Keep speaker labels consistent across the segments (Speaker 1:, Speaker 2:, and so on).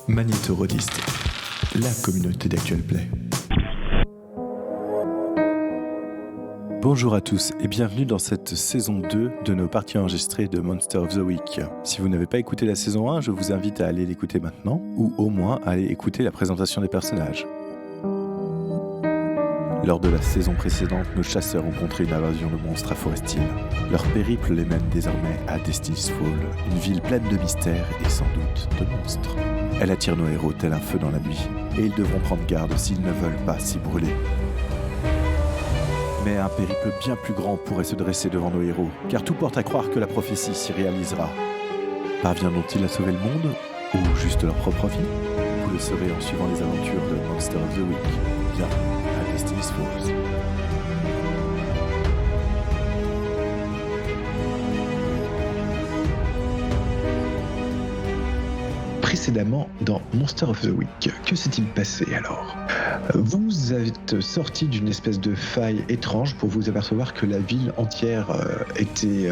Speaker 1: Magnétorodiste, la communauté d'Actual Play. Bonjour à tous et bienvenue dans cette saison 2 de nos parties enregistrées de Monster of the Week. Si vous n'avez pas écouté la saison 1, je vous invite à aller l'écouter maintenant, ou au moins à aller écouter la présentation des personnages. Lors de la saison précédente, nos chasseurs ont contré une invasion de monstres à Forest Hill. Leur périple les mène désormais à Destiny's Fall, une ville pleine de mystères et sans doute de monstres. Elle attire nos héros tel un feu dans la nuit, et ils devront prendre garde s'ils ne veulent pas s'y brûler. Mais un périple bien plus grand pourrait se dresser devant nos héros, car tout porte à croire que la prophétie s'y réalisera. Parviendront-ils à sauver le monde, ou juste leur propre vie ? Vous le saurez en suivant les aventures de Monster of the Week. Bienvenue à Destiny's Falls.
Speaker 2: Précédemment dans Monster of the Week, que s'est-il passé alors ? Vous êtes sorti d'une espèce de faille étrange pour vous apercevoir que la ville entière était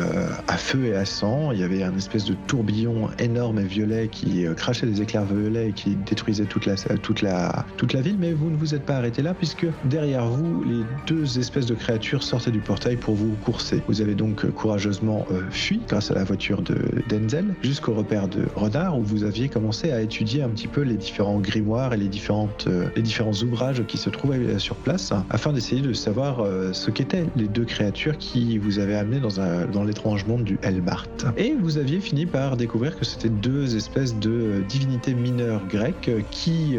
Speaker 2: à feu et à sang. Il y avait un espèce de tourbillon énorme et violet qui crachait des éclairs violets et qui détruisait toute la ville, mais vous ne vous êtes pas arrêté là puisque derrière vous, les deux espèces de créatures sortaient du portail pour vous courser. Vous avez donc courageusement fui grâce à la voiture de Denzel jusqu'au repère de Renard où vous aviez commencé à étudier un petit peu les différents grimoires et les différents ouvrages qui se trouvaient sur place afin d'essayer de savoir ce qu'étaient les deux créatures qui vous avaient amené dans l'étrange monde du Hellmart. Et vous aviez fini par découvrir que c'était deux espèces de divinités mineures grecques qui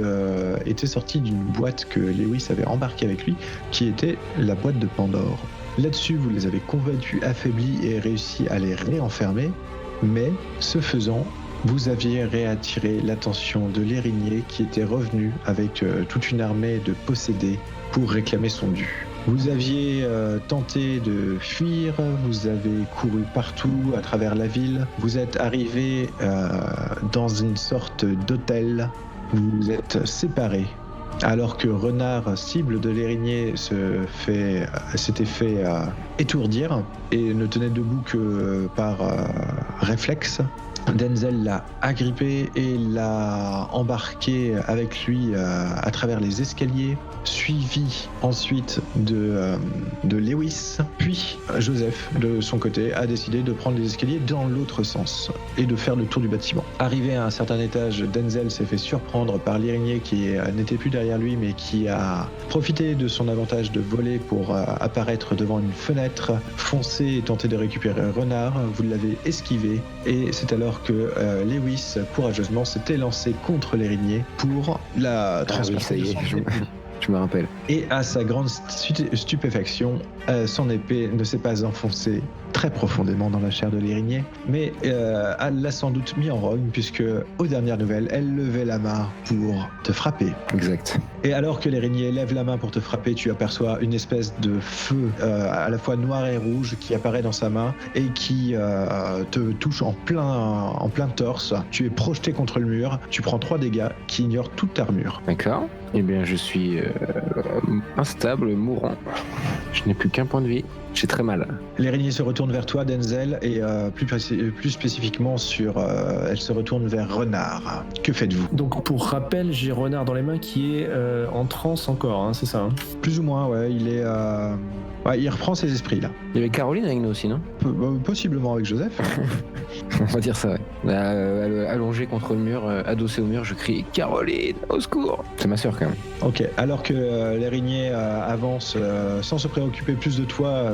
Speaker 2: étaient sorties d'une boîte que Lewis avait embarquée avec lui, qui était la boîte de Pandore. Là-dessus, vous les avez combattus, affaiblis et réussi à les réenfermer, mais ce faisant, vous aviez réattiré l'attention de l'érigné qui était revenu avec toute une armée de possédés pour réclamer son dû. Vous aviez tenté de fuir, vous avez couru partout à travers la ville, vous êtes arrivé dans une sorte d'hôtel, vous vous êtes séparés. Alors que Renard, cible de l'érigné, s'était fait étourdir et ne tenait debout que par réflexe, Denzel l'a agrippé et l'a embarqué avec lui à travers les escaliers, suivi ensuite de Lewis. Puis Joseph, de son côté, a décidé de prendre les escaliers dans l'autre sens et de faire le tour du bâtiment. Arrivé à un certain étage, Denzel s'est fait surprendre par l'érigné qui n'était plus derrière lui mais qui a profité de son avantage de voler pour apparaître devant une fenêtre, foncer et tenter de récupérer Renard. Vous l'avez esquivé et c'est alors que Lewis, courageusement, s'était lancé contre l'érigné pour la transpercer.
Speaker 3: Oui, ça y est, je me rappelle.
Speaker 2: Et à sa grande stupéfaction, son épée ne s'est pas enfoncée très profondément dans la chair de l'érigné, mais elle l'a sans doute mis en rogne, puisque, aux dernières nouvelles, elle levait la main pour te frapper.
Speaker 3: Exact.
Speaker 2: Et alors que l'érigné lève la main pour te frapper, tu aperçois une espèce de feu à la fois noir et rouge qui apparaît dans sa main et qui te touche en plein torse. Tu es projeté contre le mur, tu prends 3 dégâts qui ignorent toute ta armure.
Speaker 3: D'accord. Eh bien, je suis instable, mourant. Je n'ai plus qu'un point de vie. J'ai très mal.
Speaker 2: L'érigné se retourne vers toi, Denzel, et plus spécifiquement elle se retourne vers Renard. Que faites-vous ?
Speaker 4: Donc, pour rappel, j'ai Renard dans les mains qui est en transe encore, hein, c'est ça hein ?
Speaker 2: Plus ou moins, ouais. Il reprend ses esprits, là.
Speaker 3: Il y avait Caroline avec nous aussi, non ?
Speaker 2: Possiblement avec Joseph.
Speaker 3: On va dire ça, ouais. Allongé contre le mur, adossé au mur, je crie « Caroline, au secours !» C'est ma sœur, quand même.
Speaker 2: Ok, alors que l'érigné avance sans se préoccuper plus de toi,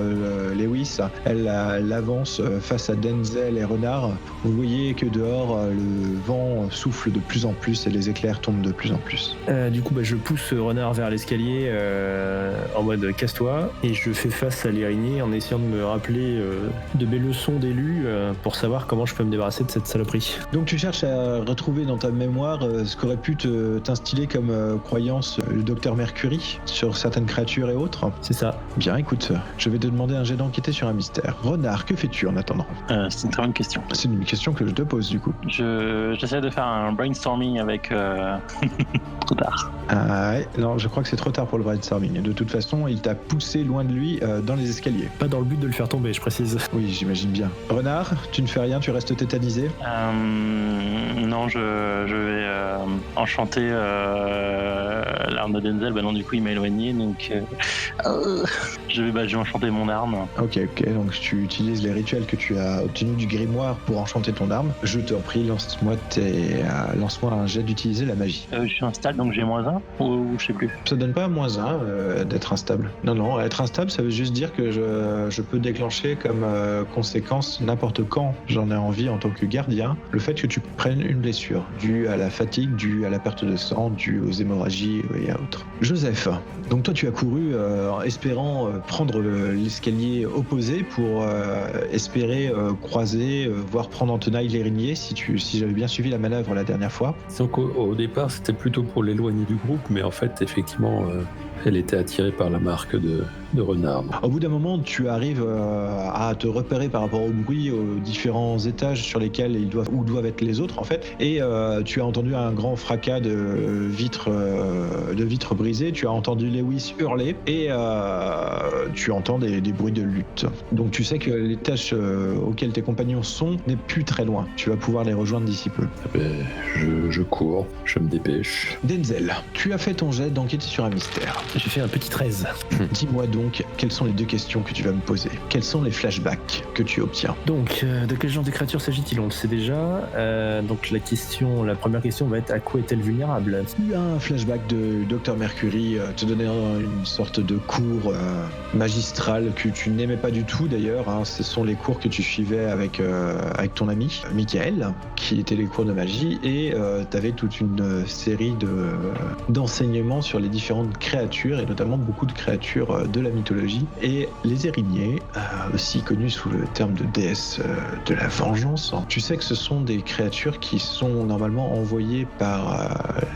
Speaker 2: Lewis, elle avance face à Denzel et Renard. Vous voyez que dehors, le vent souffle de plus en plus et les éclairs tombent de plus en plus.
Speaker 4: Du coup, je pousse Renard vers l'escalier en mode « casse-toi » et je fais face à l'érigné en essayant de me rappeler de mes leçons d'élu pour savoir comment je peux me débarrasser de cette saloperie.
Speaker 2: Donc tu cherches à retrouver dans ta mémoire ce qu'aurait pu t'instiller comme croyance le docteur Mercury sur certaines créatures et autres.
Speaker 4: C'est ça.
Speaker 2: Bien, écoute, je vais te demander demander un jet d'enquêter sur un mystère. Renard, que fais-tu en attendant?
Speaker 5: C'est une très bonne question.
Speaker 2: C'est une question que je te pose du coup.
Speaker 5: J'essaie de faire un brainstorming avec trop tard.
Speaker 2: Ouais, non, je crois que c'est trop tard pour le brainstorming. De toute façon, il t'a poussé loin de lui dans les escaliers.
Speaker 4: Pas dans le but de le faire tomber, je précise.
Speaker 2: Oui, j'imagine bien. Renard, tu ne fais rien, tu restes tétanisé?
Speaker 5: Non, je vais enchanter l'arme de Denzel. Bah non, du coup, il m'a éloigné, donc je vais enchanter mon arme.
Speaker 2: Ok, donc tu utilises les rituels que tu as obtenus du grimoire pour enchanter ton arme. Je t'en prie, lance-moi un jet d'utiliser la magie.
Speaker 5: Je suis instable, donc j'ai -1 ou je sais plus.
Speaker 2: Ça donne pas -1 d'être instable. Non, être instable, ça veut juste dire que je peux déclencher comme conséquence n'importe quand j'en ai envie en tant que gardien, le fait que tu prennes une blessure due à la fatigue, due à la perte de sang, due aux hémorragies et à autres. Joseph, donc toi tu as couru espérant prendre l'escalier opposé pour espérer croiser, voire prendre en tenaille l'érigné si j'avais bien suivi la manœuvre la dernière fois.
Speaker 6: Donc au départ c'était plutôt pour l'éloigner du groupe, mais en fait effectivement elle était attirée par la marque de renard.
Speaker 2: Au bout d'un moment, tu arrives à te repérer par rapport au bruit, aux différents étages sur lesquels doivent être les autres en fait, et tu as entendu un grand fracas de vitres brisées, tu as entendu Lewis hurler et tu entends des bruits de lutte. Donc tu sais que l'étage auquel tes compagnons sont n'est plus très loin. Tu vas pouvoir les rejoindre d'ici peu.
Speaker 6: Je cours, je me dépêche.
Speaker 2: Denzel, tu as fait ton jet d'enquêter sur un mystère.
Speaker 4: J'ai fait un petit 13.
Speaker 2: Dis-moi donc, quelles sont les deux questions que tu vas me poser? Quels sont les flashbacks que tu obtiens?
Speaker 4: Donc, de quel genre de créature s'agit-il? On le sait déjà. Donc la première question va être: à quoi est-elle vulnérable?
Speaker 2: Tu as un flashback de Dr Mercury te donnant une sorte de cours magistral que tu n'aimais pas du tout d'ailleurs. Ce sont les cours que tu suivais avec ton ami Michael, qui étaient les cours de magie, et tu avais toute une série d'enseignements sur les différentes créatures, et notamment beaucoup de créatures de la mythologie, et les Érignées, aussi connus sous le terme de déesse de la vengeance. Tu sais que ce sont des créatures qui sont normalement envoyées par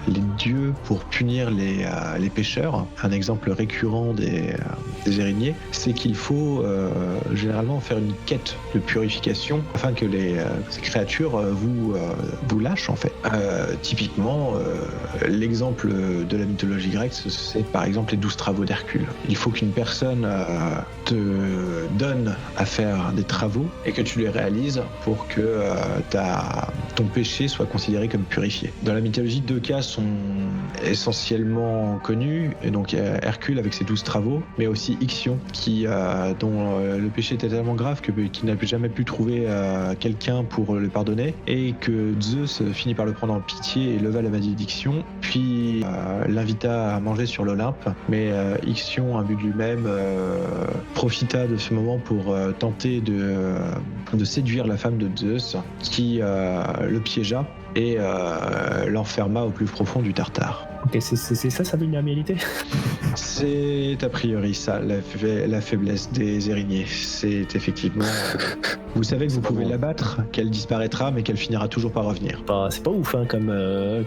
Speaker 2: les dieux pour punir les pécheurs. Un exemple récurrent des Érignées, c'est qu'il faut généralement faire une quête de purification afin que ces créatures vous lâchent en fait. Typiquement, l'exemple de la mythologie grecque, c'est par exemple les 12 travaux d'Hercule. Il faut qu'une personne te donne à faire des travaux et que tu les réalises pour que ton péché soit considéré comme purifié. Dans la mythologie, 2 cas sont essentiellement connus, et donc Hercule avec ses 12 travaux, mais aussi Ixion dont le péché était tellement grave qu'il n'a jamais pu trouver quelqu'un pour le pardonner, et que Zeus finit par le prendre en pitié et leva la malédiction, puis l'invita à manger sur l'Olympe, mais Ixion, imbu de lui-même, profita de ce moment pour tenter de séduire la femme de Zeus, qui le piégea et l'enferma au plus profond du Tartare.
Speaker 4: Ok, c'est ça sa vulnérabilité?
Speaker 2: C'est a priori ça, la faiblesse des Érignées. C'est effectivement... Vous savez que vous pouvez l'abattre, qu'elle disparaîtra, mais qu'elle finira toujours par revenir.
Speaker 4: C'est pas ouf comme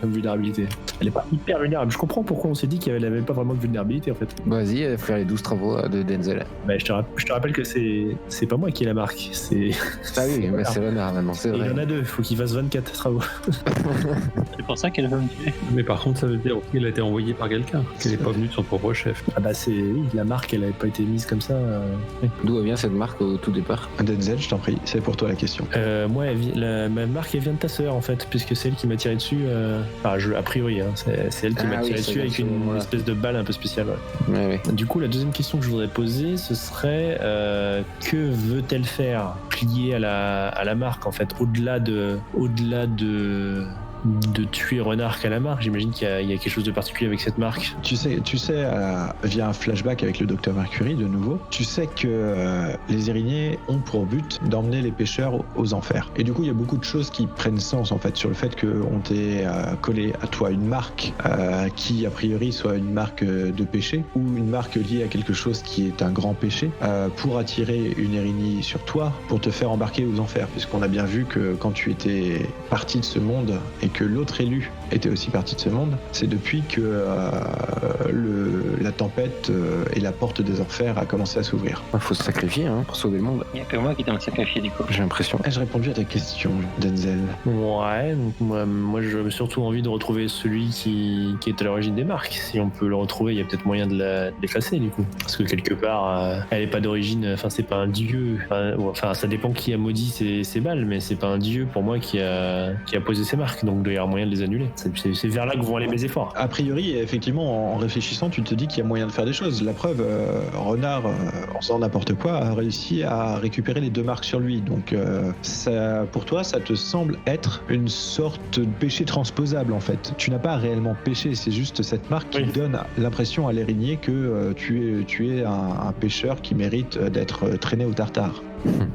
Speaker 4: vulnérabilité. Elle est pas hyper vulnérable. Je comprends pourquoi on s'est dit qu'elle avait pas vraiment de vulnérabilité en fait.
Speaker 3: Vas-y, faire les 12 travaux de Denzel.
Speaker 4: Bah, je te rappelle que c'est pas moi qui ai la marque. C'est...
Speaker 3: Ah oui, bah, c'est Renard maintenant, c'est vrai.
Speaker 4: Il y en a 2, faut qu'il fasse 24 travaux.
Speaker 5: C'est pour ça qu'elle veut me tuer.
Speaker 6: Mais par contre ça veut dire qu'elle a été envoyée par quelqu'un, qu'elle n'est pas venue de son propre chef.
Speaker 4: Ah bah oui, la marque elle avait pas été mise comme ça.
Speaker 3: D'où vient cette marque au tout départ?
Speaker 2: Denzel, je t'en prie, c'est pour toi la question.
Speaker 4: Moi, ma marque elle vient de ta sœur en fait, puisque c'est elle qui m'a tiré dessus. A priori, c'est elle qui m'a tiré dessus avec une espèce de balle un peu spéciale.
Speaker 3: Ouais.
Speaker 4: Du coup, la deuxième question que je voudrais poser, ce serait que veut-elle faire plier à la marque en fait, au-delà de tuer Renard qu'à la marque? J'imagine qu'il y a quelque chose de particulier avec cette marque.
Speaker 2: Tu sais, via un flashback avec le docteur Mercury de nouveau, tu sais que les Érignées ont pour but d'emmener les pécheurs aux enfers. Et du coup, il y a beaucoup de choses qui prennent sens en fait sur le fait qu'on t'ait collé à toi une marque qui a priori soit une marque de péché, ou une marque liée à quelque chose qui est un grand péché, pour attirer une Érignée sur toi, pour te faire embarquer aux enfers, puisqu'on a bien vu que quand tu étais parti de ce monde et que l'autre élu était aussi partie de ce monde, c'est depuis que la tempête et la porte des enfers a commencé à s'ouvrir.
Speaker 3: Il faut se sacrifier pour sauver le monde.
Speaker 5: Il n'y a que moi qui t'en sacrifié du coup.
Speaker 3: J'ai l'impression.
Speaker 2: Ai-je répondu à ta question, Denzel?
Speaker 4: Ouais, donc moi j'ai surtout envie de retrouver celui qui est à l'origine des marques. Si on peut le retrouver, il y a peut-être moyen de l'effacer du coup. Parce que quelque part, elle est pas d'origine, c'est pas un dieu. Enfin, ça dépend qui a maudit ces balles, mais c'est pas un dieu pour moi qui a posé ses marques. Donc il doit y avoir moyen de les annuler. C'est vers là que vont aller mes efforts.
Speaker 2: A priori, effectivement, en réfléchissant, tu te dis qu'il y a moyen de faire des choses. La preuve, Renard, en faisant n'importe quoi, a réussi à récupérer les 2 marques sur lui. Donc, pour toi, ça te semble être une sorte de péché transposable, en fait. Tu n'as pas réellement péché, c'est juste cette marque qui donne l'impression à l'érigné que tu es un pécheur qui mérite d'être traîné au tartare.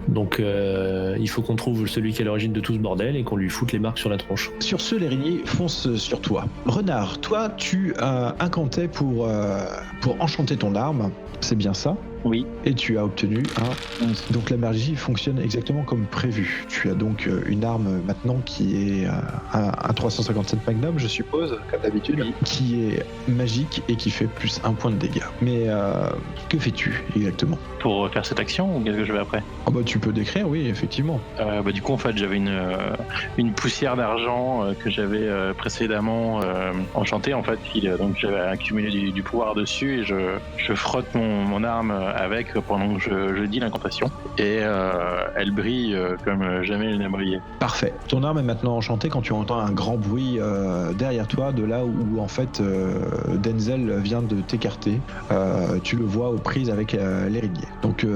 Speaker 4: Donc il faut qu'on trouve celui qui est à l'origine de tout ce bordel et qu'on lui foute les marques sur la tronche.
Speaker 2: Sur ce, l'érigné fonce sur toi. Renard, toi, tu incantais pour enchanter ton arme, c'est bien ça?
Speaker 5: Oui.
Speaker 2: Et tu as obtenu un... Donc la magie fonctionne exactement comme prévu. Tu as donc une arme maintenant qui est un 357 Magnum, je suppose, comme d'habitude, qui est magique et qui fait plus 1 point de dégâts. Mais que fais-tu exactement?
Speaker 5: Pour faire cette action ou qu'est-ce que je vais après?
Speaker 2: Tu peux décrire, oui, effectivement.
Speaker 5: Du coup, en fait, j'avais une poussière d'argent que j'avais précédemment enchantée. En fait, donc j'avais accumulé du pouvoir dessus et je frotte mon arme avec pendant que je dis l'incantation et elle brille comme jamais elle n'a brillé.
Speaker 2: Parfait. Ton arme est maintenant enchantée quand tu entends un grand bruit derrière toi, de là où en fait Denzel vient de t'écarter. Tu le vois aux prises avec l'érigné. Donc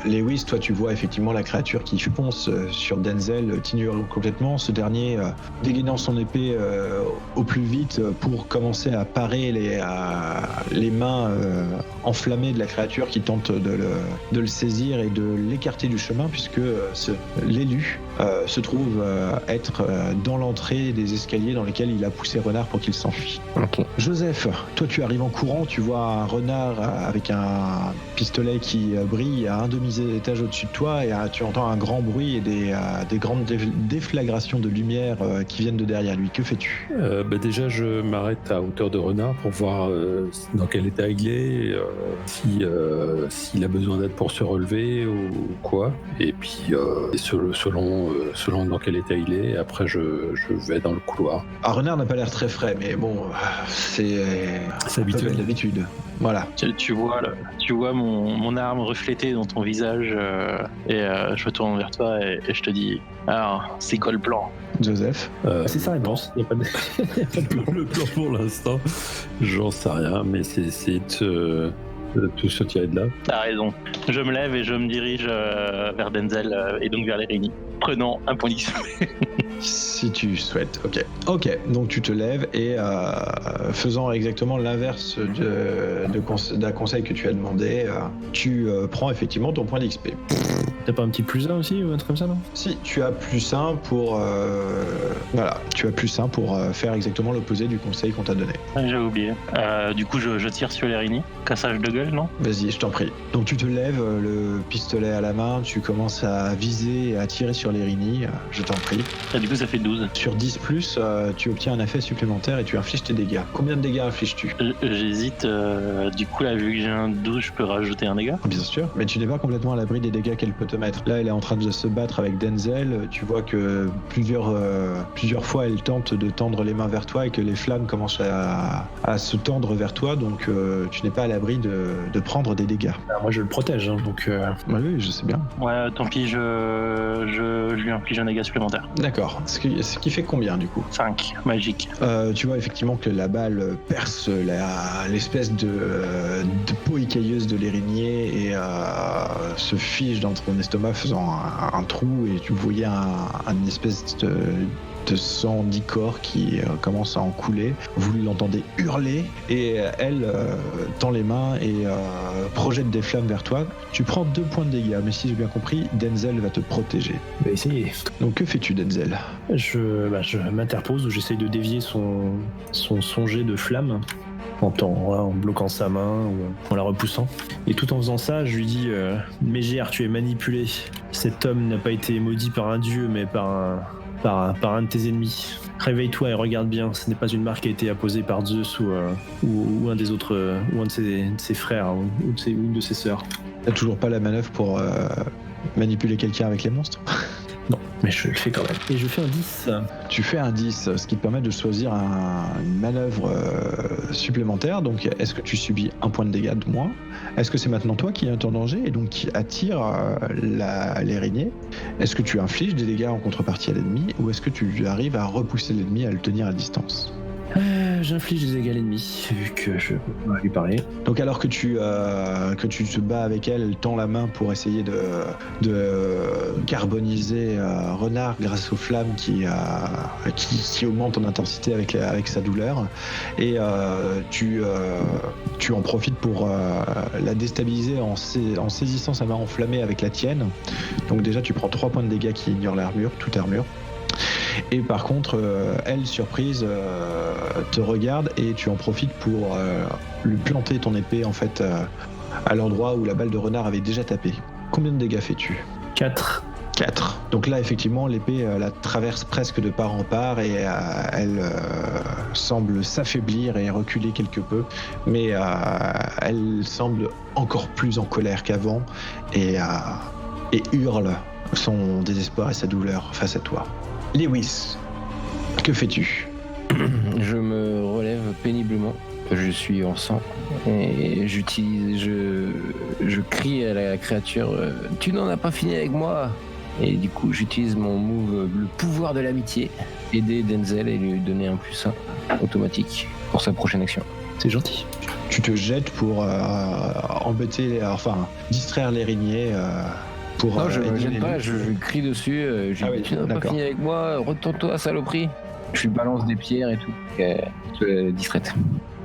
Speaker 2: Lewis, toi tu vois effectivement la créature qui fonce sur Denzel, t'ignore complètement. Ce dernier dégainant son épée au plus vite pour commencer à parer les mains enflammées de la créature qui tente de le saisir et de l'écarter du chemin, puisque l'élu se trouve être dans l'entrée des escaliers dans lesquels il a poussé Renard pour qu'il s'enfuit.
Speaker 3: Okay.
Speaker 2: Joseph, toi tu arrives en courant, tu vois un renard avec un pistolet qui brille à un demi-étage au-dessus de toi et tu entends un grand bruit et des grandes déflagrations de lumière qui viennent de derrière lui. Que fais-tu?
Speaker 6: Déjà je m'arrête à hauteur de Renard pour voir dans quel état il est, s'il a besoin d'aide pour se relever ou quoi, et puis selon dans quel état il est, après je vais dans le couloir.
Speaker 2: Renard n'a pas l'air très frais, mais bon, c'est
Speaker 6: habituel
Speaker 2: d'habitude. Voilà.
Speaker 5: Tu vois mon arme reflétée dans ton visage et je me tourne vers toi et je te dis, alors c'est quoi le plan?
Speaker 2: Joseph,
Speaker 4: c'est sa réponse. Il n'y a pas de
Speaker 6: Le plan pour l'instant, j'en sais rien, mais c'est essayer de tout se tirer de là.
Speaker 5: T'as raison. Je me lève et je me dirige vers Denzel et donc vers l'érigny, prenant un point d'XP.
Speaker 2: Si tu souhaites, ok. Donc tu te lèves et faisant exactement l'inverse d'un conseil que tu as demandé, tu prends effectivement ton point d'XP.
Speaker 4: T'as pas un petit plus 1 aussi ou un truc comme ça, non?
Speaker 2: Si, tu as plus 1 pour... tu as plus 1 pour faire exactement l'opposé du conseil qu'on t'a donné.
Speaker 5: J'avais oublié. Du coup, je tire sur l'érigny. Cassage de gueule, non?
Speaker 2: Vas-y, je t'en prie. Donc tu te lèves, le pistolet à la main, tu commences à viser et à tirer sur l'érigny, je t'en prie.
Speaker 5: Et du coup, ça fait 12.
Speaker 2: Sur 10+, tu obtiens un effet supplémentaire et tu infliges tes dégâts. Combien de dégâts infliges-tu?
Speaker 5: J'hésite. Du coup, là, vu que j'ai un 12, je peux rajouter un dégât?
Speaker 2: Bien sûr, mais tu n'es pas complètement à l'abri des dégâts qu'elle peut te mettre. Là, elle est en train de se battre avec Denzel. Tu vois que plusieurs fois, elle tente de tendre les mains vers toi et que les flammes commencent à se tendre vers toi. Donc, tu n'es pas à l'abri de prendre des dégâts.
Speaker 4: Moi, je le protège, donc...
Speaker 2: Oui, je sais bien.
Speaker 5: Ouais, tant pis, je lui inflige un dégât supplémentaire.
Speaker 2: D'accord. Ce qui fait combien, du coup?
Speaker 5: 5, magique.
Speaker 2: Tu vois effectivement que la balle perce l'espèce de peau écailleuse de l'érigné et se fige dans ton estomac faisant un trou, et tu voyais une espèce de sang d'icor qui commence à en couler. Vous l'entendez hurler et elle tend les mains et projette des flammes vers toi. Tu prends 2 points de dégâts, mais si j'ai bien compris, Denzel va te protéger.
Speaker 4: Bah essayez.
Speaker 2: Donc que fais-tu, Denzel?
Speaker 4: Je m'interpose ou j'essaye de dévier son jet de flamme en bloquant sa main ou en la repoussant. Et tout en faisant ça, je lui dis Mégère, tu es manipulé. Cet homme n'a pas été maudit par un dieu, mais par par un de tes ennemis. Réveille-toi et regarde bien, ce n'est pas une marque qui a été apposée par Zeus ou un des autres, ou un de ses frères, ou une de ses sœurs.
Speaker 2: T'as toujours pas la manœuvre pour manipuler quelqu'un avec les monstres?
Speaker 4: Non, mais je le fais quand même. Et je fais un 10.
Speaker 2: Tu fais un 10, ce qui te permet de choisir une manœuvre supplémentaire. Donc, est-ce que tu subis un point de dégâts de moins? Est-ce que c'est maintenant toi qui es en danger et donc qui attire l'araignée? Est-ce que tu infliges des dégâts en contrepartie à l'ennemi ou est-ce que tu arrives à repousser l'ennemi à le tenir à distance?
Speaker 4: J'inflige des dégâts à l'ennemi, vu que je peux pas lui parler.
Speaker 2: Donc alors que tu te bats avec elle, elle tend la main pour essayer de carboniser Renard grâce aux flammes qui augmentent en intensité avec sa douleur. Et tu en profites pour la déstabiliser en saisissant sa main enflammée avec la tienne. Donc déjà tu prends 3 points de dégâts qui ignorent l'armure, toute armure. Et par contre, elle, surprise, te regarde et tu en profites pour lui planter ton épée en fait à l'endroit où la balle de Renard avait déjà tapé. Combien de dégâts fais-tu?
Speaker 4: 4.
Speaker 2: 4. Donc là, effectivement, l'épée la traverse presque de part en part et elle semble s'affaiblir et reculer quelque peu, mais elle semble encore plus en colère qu'avant et hurle son désespoir et sa douleur face à toi. Lewis, que fais-tu?
Speaker 3: Je me relève péniblement. Je suis en sang et je crie à la créature tu n'en as pas fini avec moi. Et du coup, j'utilise mon move, le pouvoir de l'amitié, aider Denzel et lui donner un +1 automatique pour sa prochaine action.
Speaker 4: C'est gentil.
Speaker 2: Tu te jettes pour distraire l'araignée.
Speaker 3: Non, je me jette pas, je crie dessus, tu n'as pas fini avec moi, retourne-toi, saloperie. Je lui balance des pierres et tout, distraite.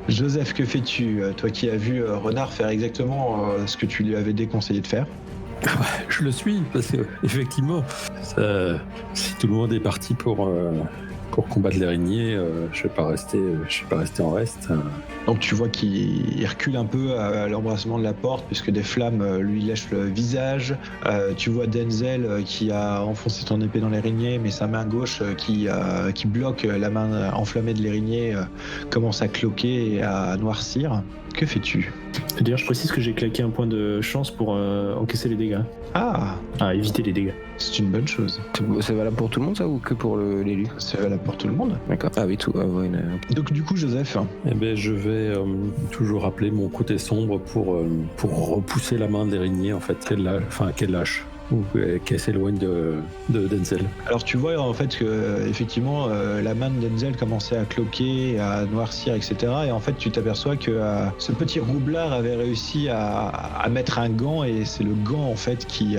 Speaker 2: Joseph, que fais-tu? Toi qui as vu Renard faire exactement ce que tu lui avais déconseillé de faire.
Speaker 6: Je le suis, parce que effectivement, si tout le monde est parti pour combattre l'araignée, je vais pas rester en reste.
Speaker 2: Donc tu vois qu'il recule un peu à l'embrassement de la porte puisque des flammes lui lèchent le visage. Tu vois Denzel qui a enfoncé ton épée dans l'araignée, mais sa main gauche qui bloque la main enflammée de l'araignée commence à cloquer et à noircir. Que fais-tu?
Speaker 4: D'ailleurs, je précise que j'ai claqué un point de chance pour encaisser les dégâts.
Speaker 2: Ah,
Speaker 4: éviter les dégâts.
Speaker 2: c'est une bonne chose.
Speaker 3: C'est valable pour tout le monde ça ou que pour l'élu?
Speaker 2: C'est valable pour tout le monde.
Speaker 3: D'accord. Ah oui, tout.
Speaker 2: Donc du coup, Joseph,
Speaker 6: Eh ben, je vais toujours rappeler mon côté sombre pour repousser la main de l'araignée en fait, qu'elle lâche ou qu'elle s'éloigne de Denzel.
Speaker 2: alors tu vois en fait que effectivement la main de Denzel commençait à cloquer, à noircir, etc. Et en fait tu t'aperçois que ce petit roublard avait réussi à mettre un gant et c'est le gant en fait qui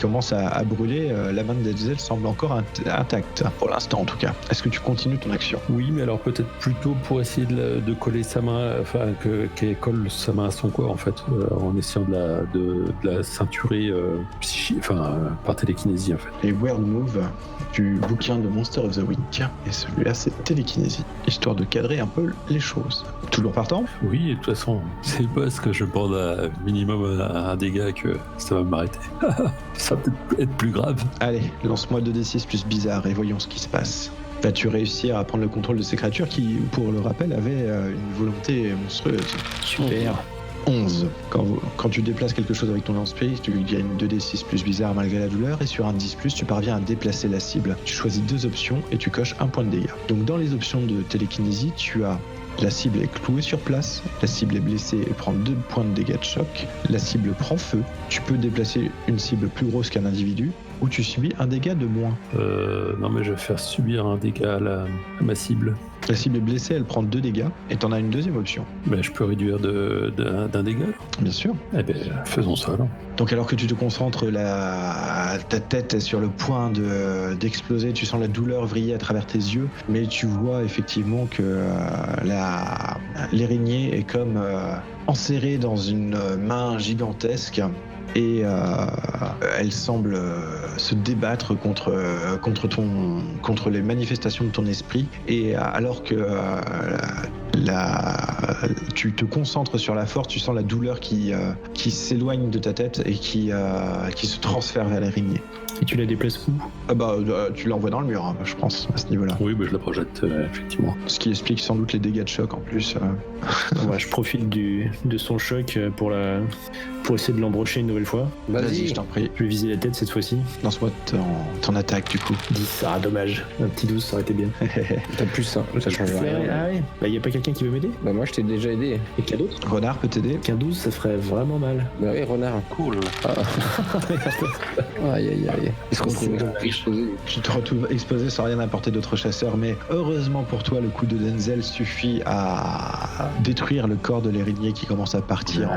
Speaker 2: commence à brûler. La main de Denzel semble encore intacte pour l'instant en tout cas. Est-ce que tu continues ton action?
Speaker 6: Oui, mais alors peut-être plutôt pour essayer de coller sa main, qu'elle colle sa main à son corps en fait, en essayant de la ceinturer psychique. Par télékinésie en fait.
Speaker 2: Les Weird Move du bouquin de Monster of the Week. Et celui-là, c'est télékinésie, histoire de cadrer un peu les choses. Toujours partant?
Speaker 6: Oui, et de toute façon, c'est le boss que je prends à minimum un dégât que ça va m'arrêter. Ça va peut-être être plus grave.
Speaker 2: Allez, lance-moi 2d6 plus bizarre et voyons ce qui se passe. Vas-tu réussir à prendre le contrôle de ces créatures qui, pour le rappel, avaient une volonté monstrueuse? Super. 11. Quand tu déplaces quelque chose avec ton lance-pierre, tu gagnes 2d6 plus bizarre malgré la douleur et sur un 10+, tu parviens à déplacer la cible. Tu choisis 2 options et tu coches 1 point de dégâts. Donc dans les options de télékinésie, tu as la cible est clouée sur place, la cible est blessée et prend 2 points de dégâts de choc, la cible prend feu, tu peux déplacer une cible plus grosse qu'un individu ou tu subis un dégât de moins.
Speaker 6: Non mais je vais faire subir un dégât à ma cible.
Speaker 2: La cible est blessée, elle prend 2 dégâts et t'en as une deuxième option.
Speaker 6: Ben, je peux réduire d'un dégât.
Speaker 2: Bien sûr.
Speaker 6: Eh ben, faisons ça alors.
Speaker 2: Donc alors que tu te concentres, ta tête est sur le point d'exploser, tu sens la douleur vriller à travers tes yeux, mais tu vois effectivement que l'araignée est comme enserrée dans une main gigantesque. Et elle semble se débattre contre les manifestations de ton esprit. Et alors que tu te concentres sur la force, tu sens la douleur qui s'éloigne de ta tête et qui se transfère vers l'araignée.
Speaker 4: Et tu la déplaces où?
Speaker 2: Tu l'envoies dans le mur, hein, je pense, à ce niveau-là.
Speaker 6: Oui, je la projette, effectivement.
Speaker 2: Ce qui explique sans doute les dégâts de choc en plus.
Speaker 4: Ouais, je profite de son choc pour essayer de l'embrocher une nouvelle fois.
Speaker 2: Vas-y, je t'en prie.
Speaker 4: Je vais viser la tête cette fois-ci.
Speaker 2: Lance-moi ton attaque du coup.
Speaker 4: 10, dommage. Un petit 12, ça aurait été bien.
Speaker 3: T'as plus 1, ça change rien.
Speaker 4: Ah ouais. Bah, y a pas quelqu'un qui veut m'aider?
Speaker 3: Bah, moi, je t'ai déjà aidé.
Speaker 4: Et qu'il y a d'autres?
Speaker 2: Renard peut t'aider.
Speaker 4: Qu'un 12, ça ferait vraiment mal.
Speaker 3: Bah oui, renard.
Speaker 5: Cool.
Speaker 3: Aïe. Il se retrouve exposé.
Speaker 2: Tu te retrouves exposé sans rien apporter d'autres chasseurs, mais heureusement pour toi, le coup de Denzel suffit à détruire le corps de l'araignée qui commence à partir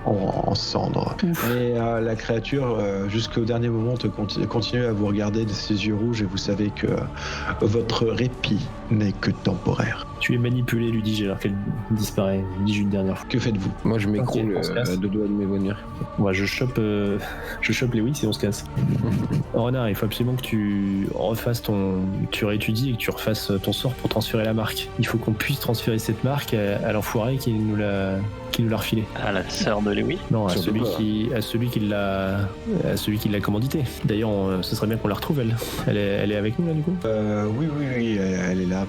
Speaker 2: en cendres. Et la créature, jusqu'au dernier moment, continue à vous regarder de ses yeux rouges et vous savez que votre répit n'est que temporaire.
Speaker 4: Tu es manipulé, lui dis-je, alors qu'elle disparaît. Dis-je une dernière fois.
Speaker 2: Que faites-vous?
Speaker 3: Moi, je m'écroule
Speaker 4: On se casse.
Speaker 3: à deux doigts de m'évanouir.
Speaker 4: Ouais, je chope Lewis et on se casse. Renard, il faut absolument que tu réétudies et que tu refasses ton sort pour transférer la marque. Il faut qu'on puisse transférer cette marque à l'enfoiré qui nous l'a refilé.
Speaker 5: À la sœur de Lewis.
Speaker 4: Non, à
Speaker 3: Surtout
Speaker 4: celui qui l'a commandité. D'ailleurs, ce serait bien qu'on la retrouve, elle. Elle est avec nous là du coup.
Speaker 2: Oui, elle est là,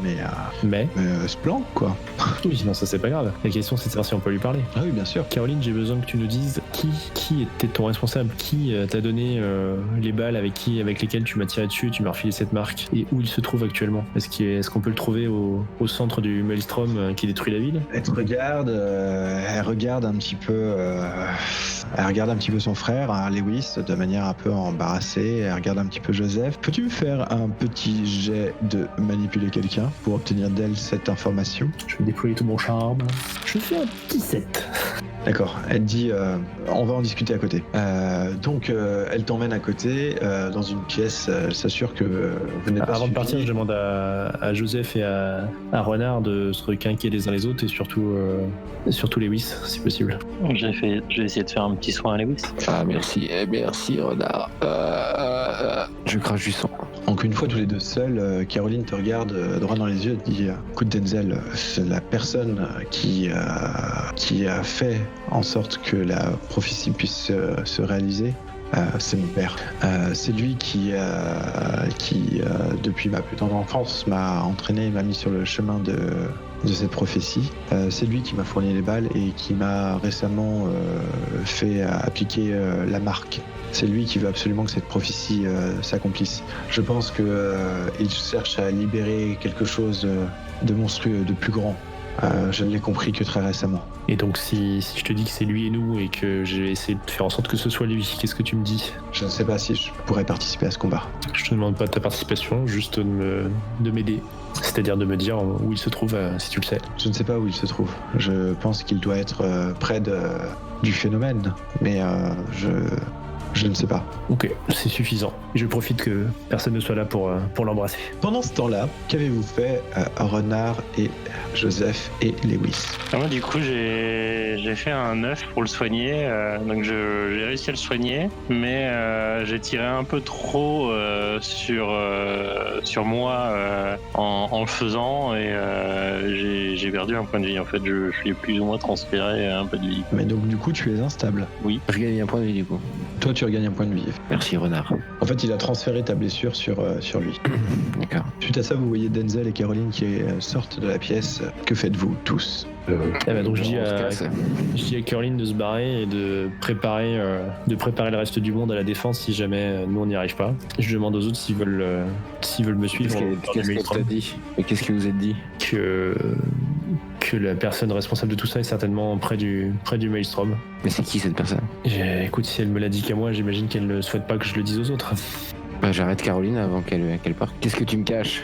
Speaker 2: mais elle se planque quoi.
Speaker 4: Oui, non, ça c'est pas grave. La question c'est de savoir si on peut lui parler.
Speaker 2: Ah oui, bien sûr.
Speaker 4: Caroline, j'ai besoin que tu nous dises qui était ton responsable, qui t'a donné les balles avec lesquelles tu m'as tiré dessus et tu m'as refilé cette marque, et où il se trouve actuellement. Est-ce qu'on peut le trouver au centre du Maelstrom qui détruit la ville?
Speaker 2: Elle regarde un petit peu. Elle regarde un petit peu son frère, hein, Lewis, de manière un peu embarrassée. Elle regarde un petit peu Joseph. Peux-tu me faire un petit jet de manipuler quelqu'un pour obtenir d'elle cette information?
Speaker 4: Je vais déployer tout mon charme. Je fais un petit 7.
Speaker 2: D'accord, elle dit on va en discuter à côté. Donc elle t'emmène à côté dans une pièce, elle s'assure que vous n'êtes pas
Speaker 4: Avant de partir,
Speaker 2: suivi.
Speaker 4: je demande à Joseph et à Renard de se requinquer les uns les autres et surtout Lewis, si possible.
Speaker 5: J'ai essayé de faire un petit soin à Lewis.
Speaker 3: Ah, merci renard. Je crache du sang.
Speaker 2: Donc une fois tous les deux seuls, Caroline te regarde droit dans les yeux et te dit écoute Denzel, c'est la personne qui a fait en sorte que la prophétie puisse se réaliser. C'est mon père. C'est lui qui depuis ma plus tendre enfance, m'a entraîné et m'a mis sur le chemin de cette prophétie. C'est lui qui m'a fourni les balles et qui m'a récemment fait appliquer la marque. C'est lui qui veut absolument que cette prophétie s'accomplisse. Je pense qu'il cherche à libérer quelque chose de monstrueux, de plus grand. Je ne l'ai compris que très récemment.
Speaker 4: Et donc si je te dis que c'est lui et nous et que j'ai essayé de faire en sorte que ce soit lui, qu'est-ce que tu me dis?
Speaker 2: Je ne sais pas si je pourrais participer à ce combat.
Speaker 4: Je te demande pas de ta participation, juste de m'aider. C'est-à-dire de me dire où il se trouve, si tu le sais.
Speaker 2: Je ne sais pas où il se trouve. Je pense qu'il doit être près du phénomène, mais je ne sais pas.
Speaker 4: Ok, c'est suffisant. Je profite que personne ne soit là pour l'embrasser.
Speaker 2: Pendant ce temps-là, qu'avez-vous fait Renard et Joseph et Lewis?
Speaker 5: Moi, du coup, j'ai fait un œuf pour le soigner. Donc, j'ai réussi à le soigner, mais j'ai tiré un peu trop sur moi en le faisant, et j'ai perdu un point de vie. En fait, je suis plus ou moins transféré un peu de vie.
Speaker 2: Mais donc du coup, tu es instable.
Speaker 3: Je gagne un point de vie du coup.
Speaker 2: Toi, tu regagnes un point de vie.
Speaker 3: Merci renard.
Speaker 2: En fait, il a transféré ta blessure sur lui.
Speaker 3: D'accord.
Speaker 2: Suite à ça, vous voyez Denzel et Caroline qui sortent de la pièce. Que faites-vous tous?
Speaker 4: Donc je dis
Speaker 3: On se
Speaker 4: à
Speaker 3: casse.
Speaker 4: Caroline de se barrer et de préparer le reste du monde à la défense si jamais nous on n'y arrive pas. Je demande aux autres s'ils veulent me suivre.
Speaker 3: Qu'est-ce qu'elle t'a dit? Et qu'est-ce que vous êtes dit?
Speaker 4: Que la personne responsable de tout ça est certainement près du Maelstrom.
Speaker 3: Mais c'est qui cette personne?
Speaker 4: Écoute, si elle me l'a dit qu'à moi, j'imagine qu'elle ne souhaite pas que je le dise aux autres.
Speaker 3: Bah, j'arrête Caroline avant qu'elle parte. Qu'est-ce que tu me caches?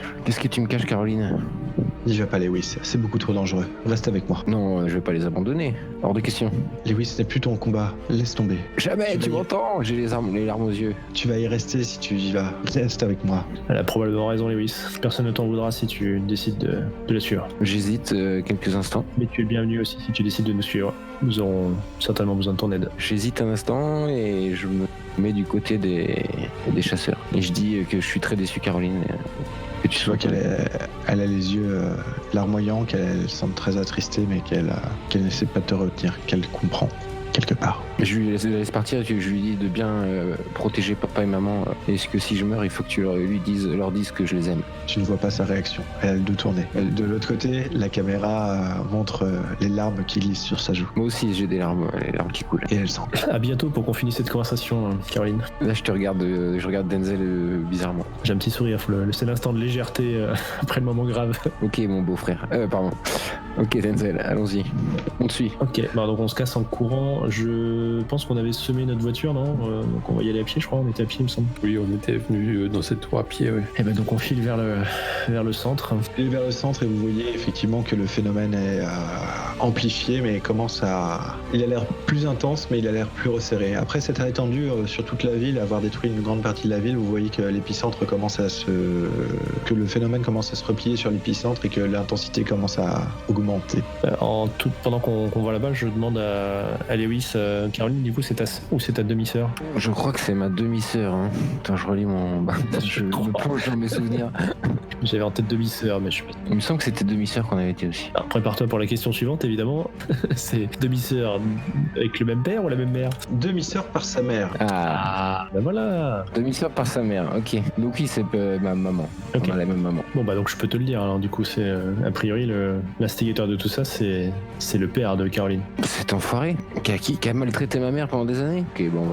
Speaker 3: Caroline?
Speaker 2: N'y va pas, Lewis. C'est beaucoup trop dangereux. Reste avec moi.
Speaker 3: Non, je vais pas les abandonner. Hors de question.
Speaker 2: Lewis, ce n'est plus ton combat. Laisse tomber.
Speaker 3: Jamais, tu
Speaker 2: vas y-
Speaker 3: m'entends? J'ai les larmes aux yeux.
Speaker 2: Tu vas y rester si tu y vas. Reste avec moi.
Speaker 4: Elle a probablement raison, Lewis. Personne ne t'en voudra si tu décides de la suivre.
Speaker 3: J'hésite quelques instants.
Speaker 4: Mais tu es bienvenu aussi si tu décides de nous suivre. Nous aurons certainement besoin de ton aide.
Speaker 3: J'hésite un instant et je me mais du côté des chasseurs. Et je dis que je suis très déçu, Caroline. Que tu
Speaker 2: Tu vois qu'elle a les yeux larmoyants, qu'elle semble très attristée, mais qu'elle n'essaie pas de te retenir, qu'elle comprend quelque part.
Speaker 3: Je lui laisse partir, je lui dis de bien protéger papa et maman. Est-ce que si je meurs, il faut que tu leur dises que je les aime.
Speaker 2: Tu ne vois pas sa réaction. Elle a le dos tourné. De l'autre côté, la caméra montre les larmes qui glissent sur sa joue.
Speaker 3: Moi aussi, j'ai des larmes, les larmes qui coulent.
Speaker 2: Et elle sent.
Speaker 4: À bientôt pour qu'on finisse cette conversation, Caroline.
Speaker 3: Là, je regarde Denzel bizarrement.
Speaker 4: J'ai un petit sourire, c'est l'instant de légèreté après le moment grave.
Speaker 3: Ok, mon beau-frère. Pardon. Ok, Denzel, allons-y. On te suit.
Speaker 4: Ok, donc on se casse en courant. Je pense qu'on avait semé notre voiture, non donc on va y aller à pied, je crois. On était à pied, il me semble.
Speaker 6: Oui, on était venu dans cette tour à pied, ouais.
Speaker 4: Et donc on file vers le centre.
Speaker 2: Et vers le centre, et vous voyez effectivement que le phénomène est amplifié, mais il a l'air plus intense, mais il a l'air plus resserré. Après s'être étendu sur toute la ville, avoir détruit une grande partie de la ville, vous voyez que l'épicentre que le phénomène commence à se replier sur l'épicentre et que l'intensité commence à augmenter.
Speaker 4: Pendant qu'on va là-bas, je demande à Lewis, Caroline, du coup, c'est ta sœur ou c'est ta demi-sœur?
Speaker 3: Je crois que c'est ma demi-sœur. Hein. Attends, je relis je me plonge dans mes souvenirs.
Speaker 4: J'avais en tête demi-sœur, mais je suis pas.
Speaker 3: Il me semble que c'était demi-sœur qu'on avait été aussi.
Speaker 4: Alors, prépare-toi pour la question suivante, évidemment. C'est demi-sœur avec le même père ou la même mère?
Speaker 2: Demi-sœur par sa mère.
Speaker 3: Ah,
Speaker 4: ben voilà.
Speaker 3: Demi-sœur par sa mère, ok. Donc oui, c'est ma maman.
Speaker 4: Ok.
Speaker 3: On a la même maman.
Speaker 4: Bon bah donc je peux te le dire, alors du coup c'est a priori l'instigateur de tout ça c'est le père de Caroline.
Speaker 3: Cet enfoiré qui a maltraité ma mère pendant des années. Ok, bon,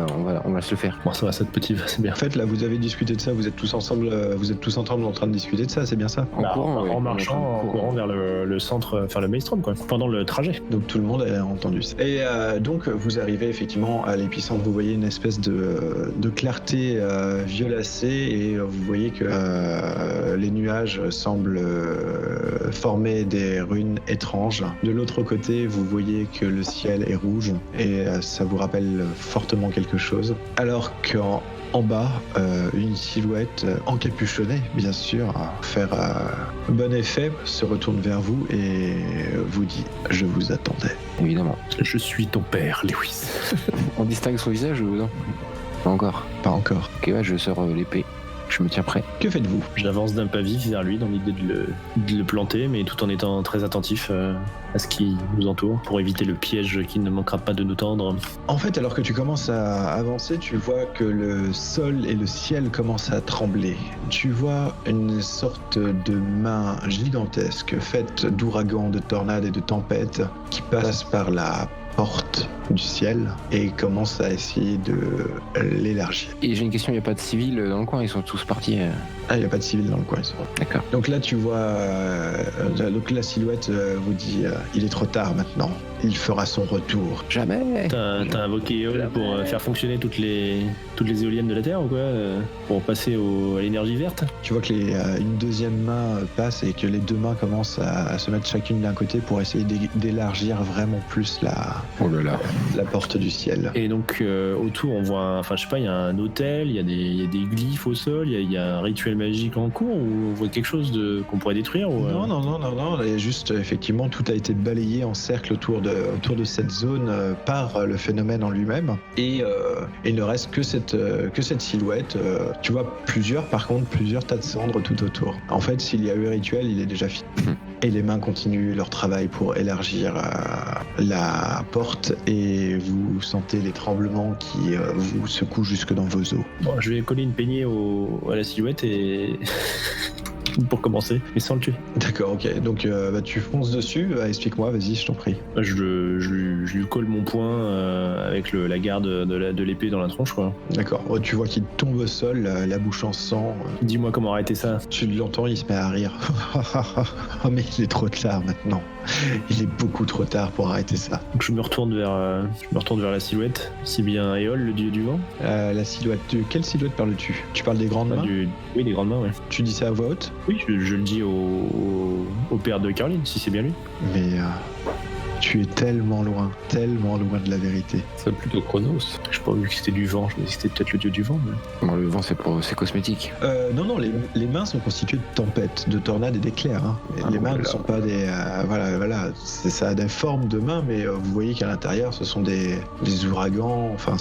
Speaker 3: on va se le faire.
Speaker 4: Bon ça va, cette petite, c'est bien.
Speaker 2: En fait, là, vous avez discuté de ça, vous êtes tous ensemble en train de discuter de ça, c'est bien ça?
Speaker 4: En marchant, en courant vers le centre, faire le maelstrom quoi, pendant le trajet.
Speaker 2: Donc tout le monde a entendu ça. Et donc vous arrivez effectivement à l'épicentre, vous voyez une espèce de clarté violacée et vous voyez que les nuages semblent former des runes étranges. De l'autre côté, vous voyez que le ciel est rouge et ça vous rappelle fortement quelque chose. Alors qu'en bas, une silhouette encapuchonnée, bien sûr, à faire bon effet, se retourne vers vous et vous dit « Je vous attendais ».
Speaker 3: Évidemment.
Speaker 4: Je suis ton père, Lewis.
Speaker 3: On distingue son visage ou non? Pas encore.
Speaker 2: Pas encore.
Speaker 3: Ok, ouais, je sors l'épée. Je me tiens prêt.
Speaker 2: Que faites-vous?
Speaker 4: J'avance d'un pas vif vers lui dans l'idée de le planter, mais tout en étant très attentif à ce qui nous entoure, pour éviter le piège qui ne manquera pas de nous tendre.
Speaker 2: En fait, alors que tu commences à avancer, tu vois que le sol et le ciel commencent à trembler. Tu vois une sorte de main gigantesque faite d'ouragans, de tornades et de tempêtes qui passe par la porte du ciel et commence à essayer de l'élargir.
Speaker 3: Et j'ai une question, il n'y a pas de civils dans le coin, ils sont tous partis.
Speaker 2: Ah, il n'y a pas de civil dans le coin.
Speaker 3: D'accord.
Speaker 2: Donc là, tu vois, donc la silhouette vous dit il est trop tard maintenant. Il fera son retour.
Speaker 3: Jamais.
Speaker 4: T'as invoqué Éole pour faire fonctionner toutes les éoliennes de la Terre ou quoi pour passer à l'énergie verte?
Speaker 2: Tu vois que une deuxième main passe et que les deux mains commencent à se mettre chacune d'un côté pour essayer d'élargir vraiment plus la porte du ciel.
Speaker 4: Et donc autour on voit, je sais pas, il y a un hôtel, il y a des glyphes au sol, il y a un rituel magique en cours ou on voit quelque chose qu'on pourrait détruire ou,
Speaker 2: Non, il y a juste effectivement tout a été balayé en cercle autour de cette zone par le phénomène en lui-même et il ne reste que cette silhouette. Tu vois plusieurs tas de cendres tout autour. En fait, s'il y a eu rituel, il est déjà fini. Et les mains continuent leur travail pour élargir la porte et vous sentez les tremblements qui vous secouent jusque dans vos os.
Speaker 4: Bon, je vais coller une peignée à la silhouette et pour commencer, mais sans le tuer.
Speaker 2: D'accord, ok. Donc tu fonces dessus. Explique-moi, vas-y, je t'en prie.
Speaker 4: Je lui colle mon poing avec la garde de l'épée dans la tronche, quoi.
Speaker 2: D'accord. Oh, tu vois qu'il tombe au sol, la bouche en sang.
Speaker 4: Dis-moi comment arrêter ça.
Speaker 2: Tu l'entends, il se met à rire. Oh, mais il est trop tard maintenant. Il est beaucoup trop tard pour arrêter ça.
Speaker 4: Donc je me retourne vers la silhouette. C'est bien Éole, le dieu du vent.
Speaker 2: La silhouette. De quelle silhouette parles-tu? Tu parles des grandes mains?
Speaker 4: Oui, des grandes mains, ouais.
Speaker 2: Tu dis ça à voix haute?
Speaker 4: Oui, je le dis au père de Caroline, si c'est bien lui.
Speaker 2: Mais Tu es tellement loin de la vérité.
Speaker 6: C'est plutôt Chronos.
Speaker 4: Je pas vu que c'était du vent, je me dis que c'était peut-être le dieu du vent. Mais...
Speaker 3: Bon, le vent, c'est cosmétique.
Speaker 2: Non, les mains sont constituées de tempêtes, de tornades et d'éclairs. Hein. Les mains ne sont pas des... voilà, ça a des formes de mains, mais vous voyez qu'à l'intérieur, ce sont des ouragans. Enfin,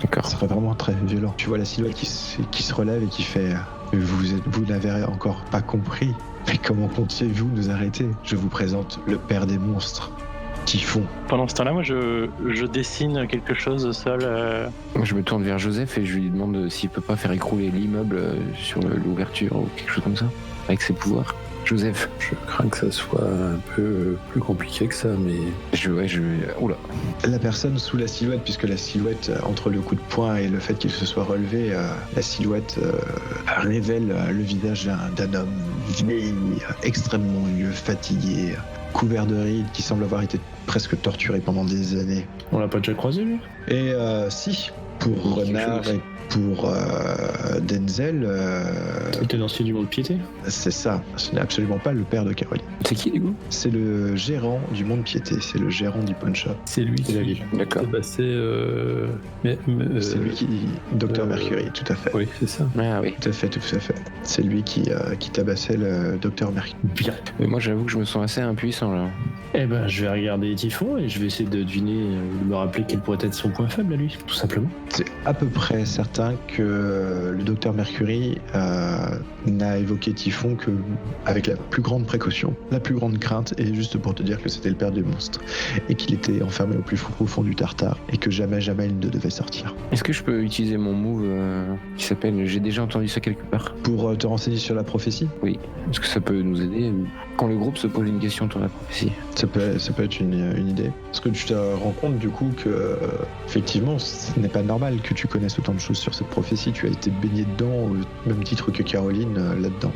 Speaker 3: D'accord.
Speaker 2: ça serait vraiment très violent. Tu vois la silhouette qui se relève et qui fait... Vous n'avez encore pas compris. Mais comment comptiez-vous nous arrêter? Je vous présente le père des monstres, Typhon.
Speaker 5: Pendant ce temps-là, moi, je dessine quelque chose au sol.
Speaker 3: Moi, je me tourne vers Joseph et je lui demande s'il peut pas faire écrouler l'immeuble sur l'ouverture ou quelque chose comme ça, avec ses pouvoirs. Joseph.
Speaker 6: Je crains que ça soit un peu plus compliqué que ça, mais...
Speaker 3: Oula.
Speaker 2: La personne sous la silhouette, puisque la silhouette, entre le coup de poing et le fait qu'il se soit relevé, la silhouette révèle le visage d'un homme vieilli, extrêmement vieux, fatigué, couvert de rides, qui semble avoir été presque torturé pendant des années.
Speaker 4: On l'a pas déjà croisé, lui?
Speaker 2: Et si, pour Renard et pour Denzel,
Speaker 4: Le tenancier du monde piété?
Speaker 2: c'est ça. Ce n'est absolument pas le père de Caroline.
Speaker 3: C'est qui, du coup?
Speaker 2: C'est le gérant du monde piété, c'est le gérant du pawn shop.
Speaker 6: C'est lui
Speaker 4: C'est la
Speaker 6: qui...
Speaker 4: ville.
Speaker 3: D'accord.
Speaker 2: C'est lui qui... Dr Mercury, tout à fait.
Speaker 6: Oui, c'est ça.
Speaker 3: Ah oui.
Speaker 2: Tout à fait. C'est lui qui tabassait le Dr Mercury.
Speaker 4: Bien.
Speaker 3: Mais moi, j'avoue que je me sens assez impuissant, là.
Speaker 4: Eh ben, je vais regarder Typhon et je vais essayer de deviner, de me rappeler quel pourrait être son point faible à lui, tout simplement.
Speaker 2: C'est à peu près certain que le Dr Mercury n'a évoqué Typhon que avec la plus grande précaution, la plus grande crainte, et juste pour te dire que c'était le père des monstres et qu'il était enfermé au plus profond du Tartare et que jamais il ne devait sortir.
Speaker 3: Est-ce que je peux utiliser mon move qui s'appelle... J'ai déjà entendu ça quelque part.
Speaker 2: Pour te renseigner sur la prophétie,
Speaker 3: Est-ce que ça peut nous aider quand le groupe se pose une question sur la prophétie?
Speaker 2: ça peut être une idée. Parce que tu te rends compte du coup que effectivement ce n'est pas normal que tu connaisses autant de choses sur cette prophétie. Tu as été baigné dedans au même titre que Caroline là-dedans.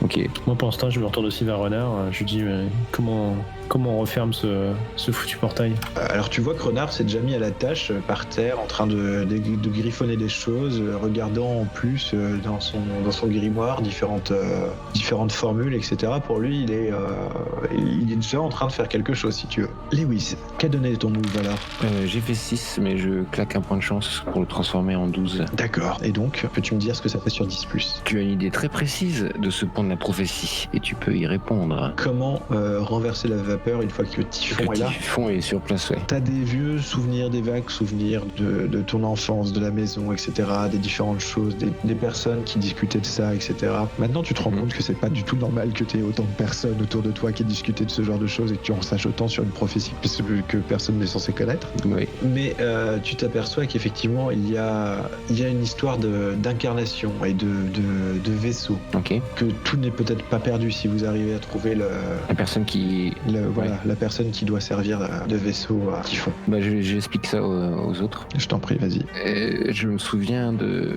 Speaker 3: Ok.
Speaker 4: Moi, pour l'instant, je me retourne aussi vers Renard. Je lui dis, mais comment on referme ce foutu portail?
Speaker 2: Alors tu vois que Renard s'est déjà mis à la tâche par terre en train de griffonner des choses, regardant en plus dans son grimoire différentes formules, etc. Pour lui, il est déjà en train de faire quelque chose, si tu veux. Lewis, qu'a donné ton move alors?
Speaker 3: J'ai fait 6, mais je claque un point de chance pour le transformer en 12.
Speaker 2: D'accord. Et donc, peux-tu me dire ce que ça fait sur 10+?
Speaker 3: Tu as une idée très précise de ce point de la prophétie, et tu peux y répondre.
Speaker 2: Comment renverser la vapeur une fois que Typhon est là?
Speaker 3: Typhon est sur place, ouais.
Speaker 2: T'as des vieux souvenirs, des vagues souvenirs de ton enfance, de la maison, etc., des différentes choses, des personnes qui discutaient de ça, etc. Maintenant, tu te rends compte que c'est pas du tout normal que t'aies autant de personnes autour de toi qui discutaient de ce genre de choses et que tu en saches autant sur une prophétie que personne n'est censé connaître.
Speaker 3: Oui.
Speaker 2: Mais tu t'aperçois qu'effectivement, il y a une histoire d'incarnation et de vaisseau.
Speaker 3: Ok.
Speaker 2: Que tout n'est peut-être pas perdu si vous arrivez à trouver
Speaker 3: La personne qui...
Speaker 2: la personne qui doit servir de vaisseau à Typhon.
Speaker 3: Bah, j'explique ça aux autres.
Speaker 2: Je t'en prie, vas-y.
Speaker 3: Je me souviens de...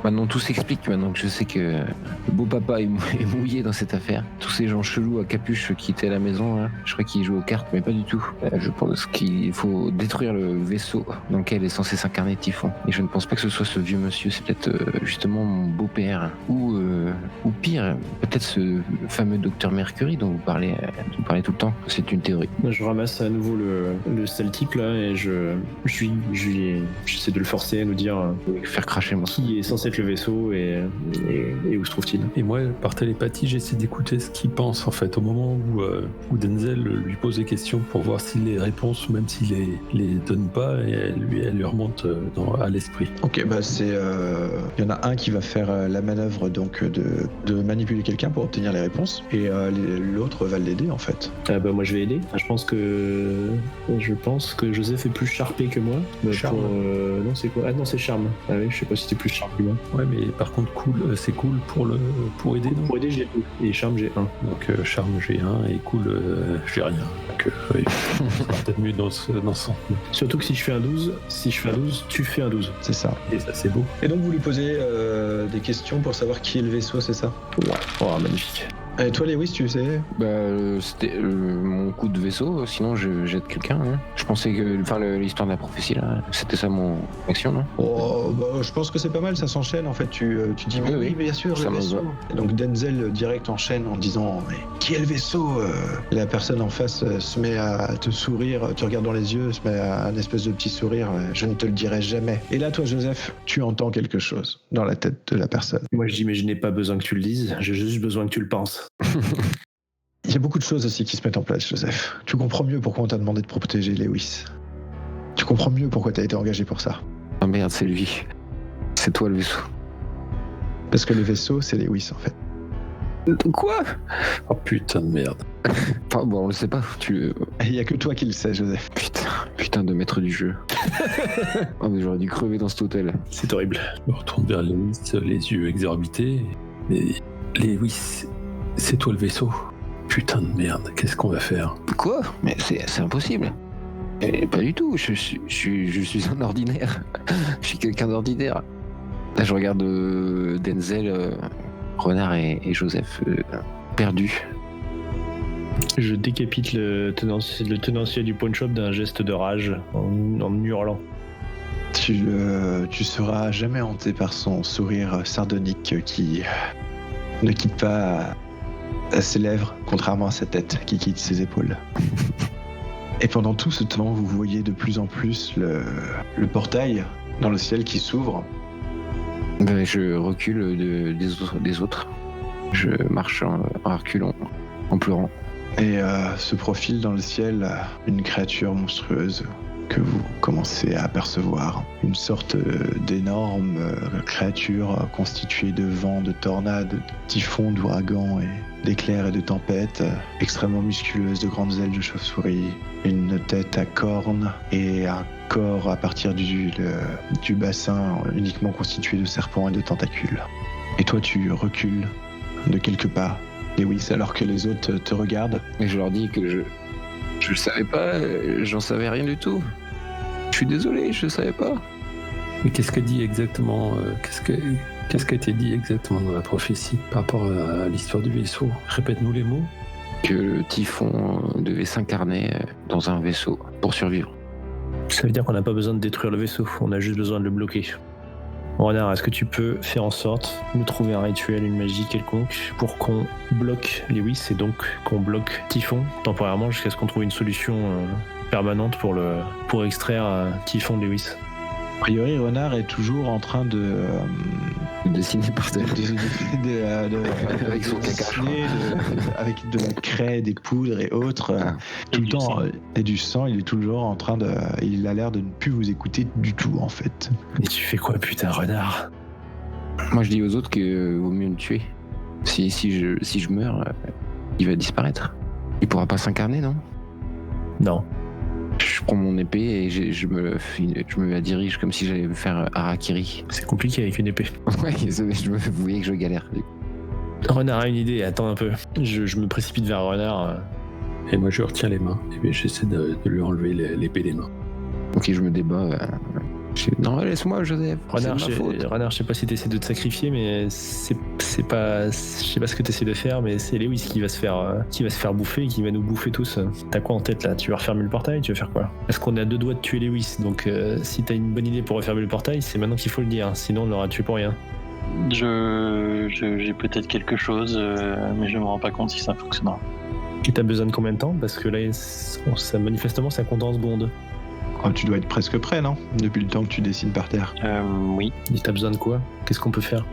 Speaker 3: Maintenant, tout s'explique, maintenant que je sais que le beau papa est mouillé dans cette affaire. Tous ces gens chelous à capuche qui étaient à la maison, là, je crois qu'ils jouent aux cartes, mais pas du tout. Je pense qu'il faut détruire le vaisseau dans lequel est censé s'incarner Typhon. Et je ne pense pas que ce soit ce vieux monsieur, c'est peut-être justement mon beau-père. Ou pire, peut-être ce fameux docteur Mercury dont vous parlez tout le temps. C'est une théorie.
Speaker 4: Je ramasse à nouveau le sale type là et j'essaie de le forcer à nous dire
Speaker 3: Faire cracher moi.
Speaker 4: qui est censé être le vaisseau et où se trouve-t-il.
Speaker 6: Et moi, par télépathie, j'essaie d'écouter ce qu'il pense en fait au moment où Denzel lui pose des questions pour voir s'il les réponses, même s'il les donne pas, et elle lui remonte à l'esprit.
Speaker 2: Ok, bah il y en a un qui va faire la manœuvre donc de manipuler quelqu'un pour obtenir les réponses, et l'autre va l'aider en fait.
Speaker 4: Bah moi je vais aider. Je pense que Joseph est plus charpé que moi.
Speaker 6: Charme.
Speaker 4: Non c'est quoi? Ah non c'est charme. Ah oui, je sais pas si t'es plus charme que moi.
Speaker 6: Ouais, mais par contre c'est cool pour aider, non?
Speaker 4: Pour aider j'ai 2 et charme j'ai 1.
Speaker 6: Donc charme j'ai 1 et cool j'ai rien. Donc oui, c'est peut-être mieux dans ce sens.
Speaker 4: Surtout que si je fais un 12, tu fais un 12.
Speaker 2: C'est ça.
Speaker 6: Et ça c'est beau.
Speaker 2: Et donc vous lui posez des questions pour savoir qui est le vaisseau, c'est ça?
Speaker 4: Ouais. Oh magnifique.
Speaker 2: Et toi, Lewis, tu sais?
Speaker 3: C'était mon coup de vaisseau, sinon je jette quelqu'un. Hein. Je pensais que l'histoire de la prophétie, là, c'était ça mon action, non?
Speaker 2: Oh, je pense que c'est pas mal, ça s'enchaîne en fait. Tu dis mais oui, bien sûr,
Speaker 3: Ça
Speaker 2: le
Speaker 3: me
Speaker 2: vaisseau.
Speaker 3: va.
Speaker 2: Et donc Denzel direct enchaîne en disant mais qui est le vaisseau? Et la personne en face se met à te sourire, tu regardes dans les yeux, se met à un espèce de petit sourire. Je ne te le dirai jamais. Et là, toi, Joseph, tu entends quelque chose dans la tête de la personne.
Speaker 4: Moi, je dis, mais je n'ai pas besoin que tu le dises, j'ai juste besoin que tu le penses.
Speaker 2: Il y a beaucoup de choses aussi qui se mettent en place, Joseph. Tu comprends mieux pourquoi on t'a demandé de protéger Lewis. Tu comprends mieux pourquoi t'as été engagé pour ça.
Speaker 3: Ah merde, c'est lui. C'est toi le vaisseau.
Speaker 2: Parce que le vaisseau, c'est Lewis en fait.
Speaker 3: Quoi?
Speaker 6: Oh putain de merde.
Speaker 3: Enfin, bon, on le sait pas.
Speaker 2: Il y a que toi qui le sais, Joseph.
Speaker 3: Putain de maître du jeu. Oh, mais j'aurais dû crever dans cet hôtel.
Speaker 4: C'est horrible.
Speaker 6: Je me retourne vers Lewis, les yeux exorbités. Mais Lewis, c'est toi le vaisseau. Putain de merde, qu'est-ce qu'on va faire?
Speaker 3: Quoi? Mais c'est impossible. Pas du tout. Je suis un ordinaire. Je suis quelqu'un d'ordinaire. Là, je regarde Denzel, Renard et Joseph perdus.
Speaker 4: Je décapite le tenancier du pawn shop d'un geste de rage en hurlant.
Speaker 2: Tu seras jamais hanté par son sourire sardonique qui ne quitte pas ses lèvres, contrairement à sa tête qui quitte ses épaules. Et pendant tout ce temps, vous voyez de plus en plus le portail dans le ciel qui s'ouvre.
Speaker 3: Je recule des autres. Je marche en reculant, en pleurant.
Speaker 2: Et se profile dans le ciel une créature monstrueuse que vous commencez à apercevoir. Une sorte d'énorme créature constituée de vents, de tornades, de typhons, d'ouragans et d'éclairs et de tempêtes, extrêmement musculeuse, de grandes ailes de chauve-souris, une tête à cornes et un corps à partir du bassin uniquement constitué de serpents et de tentacules. Et toi, tu recules de quelques pas, Lewis, alors que les autres te regardent.
Speaker 3: Et je leur dis que je savais pas, j'en savais rien du tout. Je suis désolé, je savais pas.
Speaker 6: Mais qu'est-ce qu'a dit exactement Qu'est-ce qui a été dit exactement dans la prophétie par rapport à l'histoire du vaisseau? Répète-nous les mots.
Speaker 3: Que le typhon devait s'incarner dans un vaisseau pour survivre.
Speaker 4: Ça veut dire qu'on n'a pas besoin de détruire le vaisseau, on a juste besoin de le bloquer. Renard, est-ce que tu peux faire en sorte de nous trouver un rituel, une magie quelconque pour qu'on bloque Lewis et donc qu'on bloque Typhon temporairement jusqu'à ce qu'on trouve une solution permanente pour extraire Typhon de Lewis?
Speaker 2: A priori, Renard est toujours en train de
Speaker 3: Dessiné par terre.
Speaker 2: Avec son caca. Avec de la craie, des poudres et autres. Tout le temps. Et du sang, il est toujours en train de. Il a l'air de ne plus vous écouter du tout, en fait.
Speaker 4: Et tu fais quoi, putain, Renard?
Speaker 3: Moi, je dis aux autres que vaut mieux le tuer. Si je meurs, il va disparaître. Il pourra pas s'incarner, non?
Speaker 4: Non.
Speaker 3: Je prends mon épée et je me la dirige comme si j'allais me faire harakiri.
Speaker 4: C'est compliqué avec une épée.
Speaker 3: Ouais, vous voyez que je galère.
Speaker 4: Renard a une idée, attends un peu. Je me précipite vers Renard.
Speaker 6: Et moi je retiens les mains et j'essaie de lui enlever l'épée des mains.
Speaker 3: Ok, je me débat. Non, laisse-moi, Joseph.
Speaker 4: Renard, je sais pas si t'essaies de te sacrifier, mais c'est pas. Je sais pas ce que t'essaies de faire, mais c'est Lewis qui va se faire bouffer et qui va nous bouffer tous. T'as quoi en tête là? Tu vas refermer le portail? Tu vas faire quoi? Parce qu'on est à 2 doigts de tuer Lewis, donc si t'as une bonne idée pour refermer le portail, c'est maintenant qu'il faut le dire, sinon on l'aura tué pour rien.
Speaker 5: J'ai peut-être quelque chose, mais je me rends pas compte si ça fonctionnera.
Speaker 4: Et t'as besoin de combien de temps? Parce que là, manifestement, ça compte en secondes.
Speaker 2: Oh, tu dois être presque prêt, non? Depuis le temps que tu dessines par terre.
Speaker 5: Oui.
Speaker 4: Et t'as besoin de quoi? Qu'est-ce qu'on peut faire?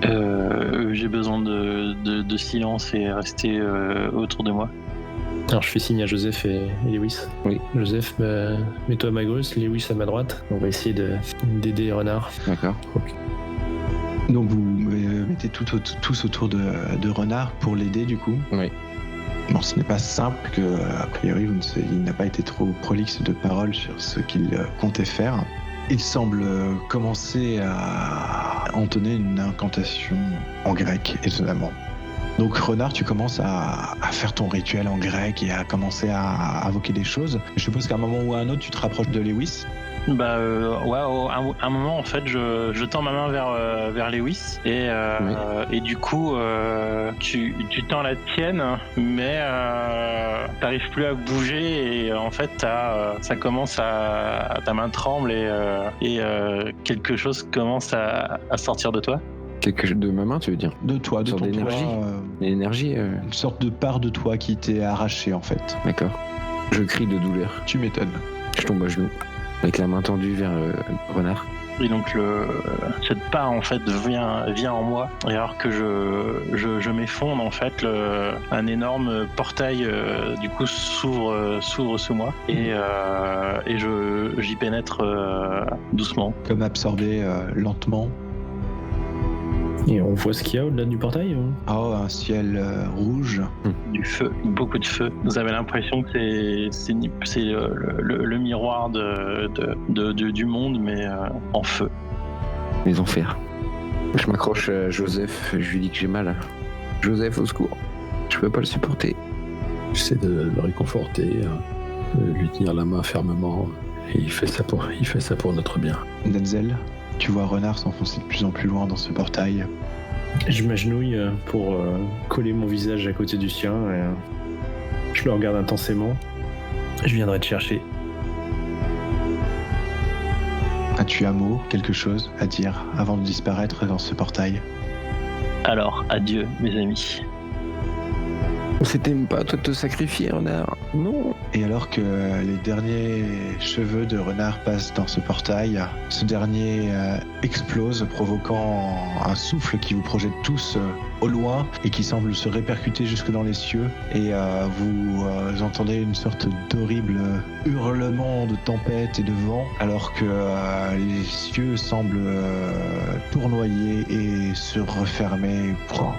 Speaker 5: J'ai besoin de silence et rester autour de moi.
Speaker 4: Alors je fais signe à Joseph et Lewis.
Speaker 3: Oui.
Speaker 4: Joseph, mets-toi à ma gauche, Lewis à ma droite. On va essayer d'aider Renard.
Speaker 3: D'accord.
Speaker 4: Okay.
Speaker 2: Donc vous mettez tous autour de Renard pour l'aider du coup.
Speaker 3: Oui.
Speaker 2: Bon, ce n'est pas simple que, a priori, il n'a pas été trop prolixe de paroles sur ce qu'il comptait faire. Il semble commencer à entonner une incantation en grec, étonnamment. Donc Renard, tu commences à faire ton rituel en grec et à commencer à invoquer des choses. Je suppose qu'à un moment ou à un autre, tu te rapproches de Lewis.
Speaker 5: Bah à un moment en fait je tends ma main vers Lewis et du coup tu tends la tienne mais t'arrives plus à bouger et en fait ça commence ta main tremble et quelque chose commence à sortir de toi.
Speaker 3: Quelque chose de ma main, tu veux dire?
Speaker 2: De toi, de
Speaker 3: Une
Speaker 2: ton
Speaker 3: sorte d'énergie.
Speaker 2: toit,
Speaker 3: L'énergie,
Speaker 2: une sorte de part de toi qui t'est arrachée en fait.
Speaker 3: d'accord. Je crie de douleur.
Speaker 2: Tu m'étonnes.
Speaker 3: Je tombe à genoux, avec la main tendue vers Renard.
Speaker 5: Et donc cette part en fait vient en moi et alors que je m'effondre en fait un énorme portail du coup s'ouvre sous moi et j'y pénètre doucement.
Speaker 2: Comme absorbé lentement.
Speaker 4: Et on voit ce qu'il y a au-delà du portail
Speaker 2: Oh, un ciel rouge.
Speaker 5: Du feu, beaucoup de feu. Vous avez l'impression que c'est le miroir du monde mais en feu.
Speaker 3: Les enfers. Je m'accroche à Joseph, je lui dis que j'ai mal. Joseph, au secours. Je peux pas le supporter.
Speaker 6: J'essaie de le réconforter, de lui tenir la main fermement, et il fait ça pour notre bien.
Speaker 2: Denzel, tu vois Renard s'enfoncer de plus en plus loin dans ce portail.
Speaker 4: Je m'agenouille pour coller mon visage à côté du sien et je le regarde intensément. Je viendrai te chercher.
Speaker 2: As-tu un mot, quelque chose à dire avant de disparaître dans ce portail?
Speaker 5: Alors, adieu mes amis.
Speaker 3: C'était même pas toi de te sacrifier, Renard. Non.
Speaker 2: Et alors que les derniers cheveux de Renard passent dans ce portail, ce dernier explose, provoquant un souffle qui vous projette tous au loin et qui semble se répercuter jusque dans les cieux. Et vous entendez une sorte d'horrible hurlement de tempête et de vent, alors que les cieux semblent tournoyer et se refermer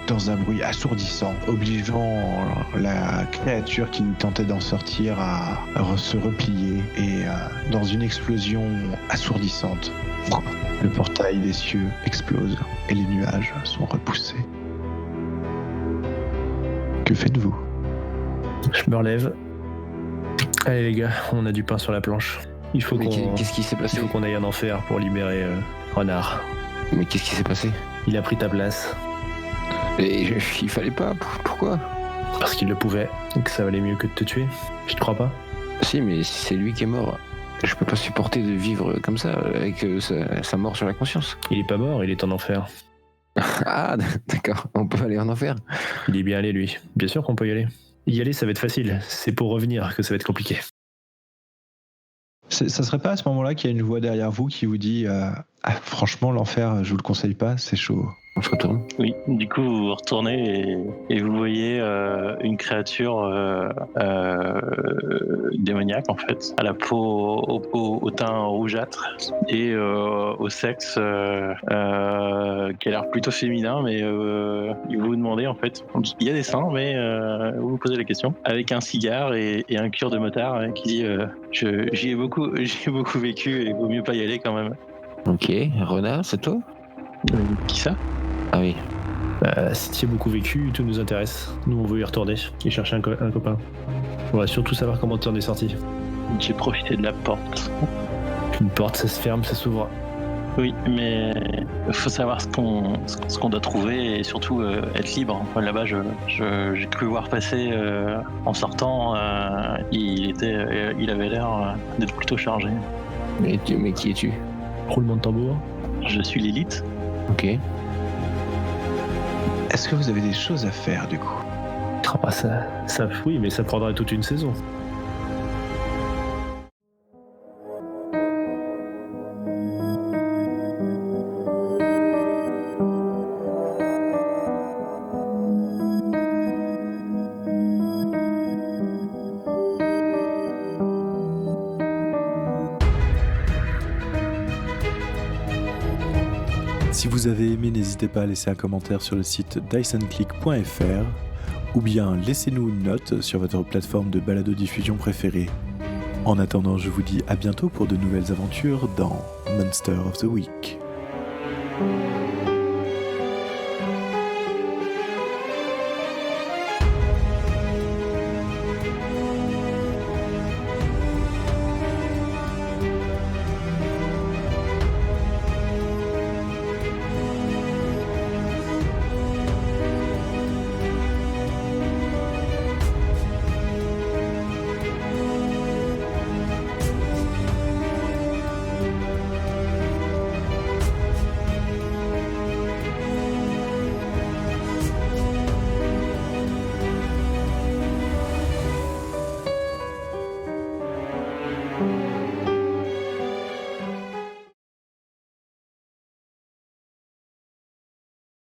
Speaker 2: dans un bruit assourdissant, obligeant la créature qui tentait d'en sortir à se replier et dans une explosion assourdissante, le portail des cieux explose et les nuages sont repoussés. Que faites-vous?
Speaker 4: Je me relève. Allez les gars, on a du pain sur la planche. Il faut
Speaker 3: Mais
Speaker 4: qu'on
Speaker 3: qu'est-ce qui s'est passé?
Speaker 4: qu'on aille en enfer pour libérer Renard.
Speaker 3: Mais qu'est-ce qui s'est passé?
Speaker 4: Il a pris ta place
Speaker 3: Et il fallait pas. Pourquoi?
Speaker 4: parce qu'il le pouvait et que ça valait mieux que de te tuer. Tu te crois pas?
Speaker 3: Si, mais si c'est lui qui est mort, je peux pas supporter de vivre comme ça, avec sa mort sur la conscience.
Speaker 4: Il est pas mort, il est en enfer.
Speaker 3: Ah, d'accord, on peut aller en enfer.
Speaker 4: Il est bien allé lui. Bien sûr qu'on peut y aller. Y aller, ça va être facile. C'est pour revenir que ça va être compliqué.
Speaker 2: Ça serait pas à ce moment-là qu'il y a une voix derrière vous qui vous dit franchement, l'enfer, je vous le conseille pas, c'est chaud.
Speaker 3: On se retourne.
Speaker 5: Oui, du coup vous vous retournez et vous voyez une créature démoniaque en fait, à la peau au teint rougeâtre et au sexe qui a l'air plutôt féminin, mais vous vous demandez en fait, il y a des seins mais vous vous posez la question, avec un cigare et un cuir de motard qui dit j'y ai beaucoup vécu et il vaut mieux pas y aller quand même.
Speaker 3: Ok, Renard, c'est toi?
Speaker 5: Qui ça?
Speaker 3: Ah oui.
Speaker 4: Si tu as beaucoup vécu, tout nous intéresse. Nous, on veut y retourner et chercher un copain. On va surtout savoir comment tu en es sorti.
Speaker 5: J'ai profité de la porte.
Speaker 4: Une porte, ça se ferme, ça s'ouvre.
Speaker 5: Oui, mais il faut savoir ce qu'on doit trouver et surtout être libre. Là-bas, j'ai cru voir passer en sortant, il avait l'air d'être plutôt chargé.
Speaker 3: Mais qui es-tu?
Speaker 4: Roulement de tambour.
Speaker 5: Je suis Lilith.
Speaker 3: Ok.
Speaker 2: Est-ce que vous avez des choses à faire du coup?
Speaker 4: Ah bah ça, oui, mais ça prendrait toute une saison.
Speaker 1: Si vous avez aimé, n'hésitez pas à laisser un commentaire sur le site dysonclick.fr ou bien laissez-nous une note sur votre plateforme de balado-diffusion préférée. En attendant, je vous dis à bientôt pour de nouvelles aventures dans Monster of the Week.